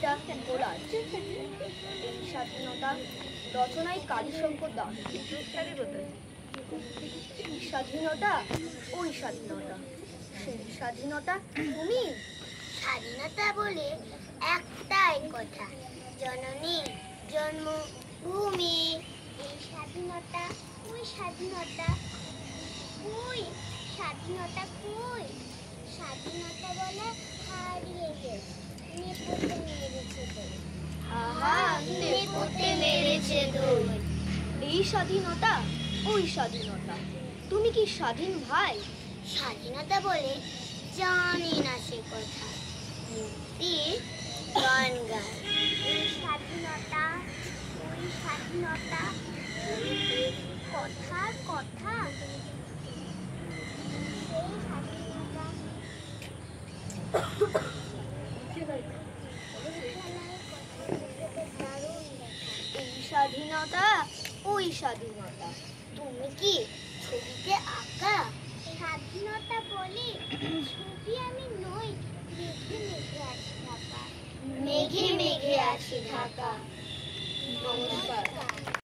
কবিতা collage. এই স্বাধীনতা রচনায় কালীশঙ্কর দাস। এই স্বাধীনতা ওই স্বাধীনতা, সেই স্বাধীনতা তুমি। স্বাধীনতা বলে একটাই কথা, জননী জন্মভূমি। এই স্বাধীনতা ওই স্বাধীনতা, কই স্বাধীনতা কই? স্বাধীনতা বলে হারিয়ে গেছে, নেপথ্যে মেরেছে দই। আহা, নেপথ্যে মেরেছে দই। এই স্বাধীনতা ওই স্বাধীনতা, তুমি কি স্বাধীন ভাই? স্বাধীনতা বলে জানি না সে কথা, মুক্তি গান গায়। এই স্বাধীনতা ওই স্বাধীনতা, কথার কথা। সেই স্বাধীনতা এই স্বাধীনতা ওই স্বাধীনতা, তুমি কি ছবিতে আঁকা? স্বাধীনতা বলে ছবি আমি নই, মেঘে মেঘে আছি ঢাকা। মেঘে মেঘে আছি ঢাকা। নমস্কার।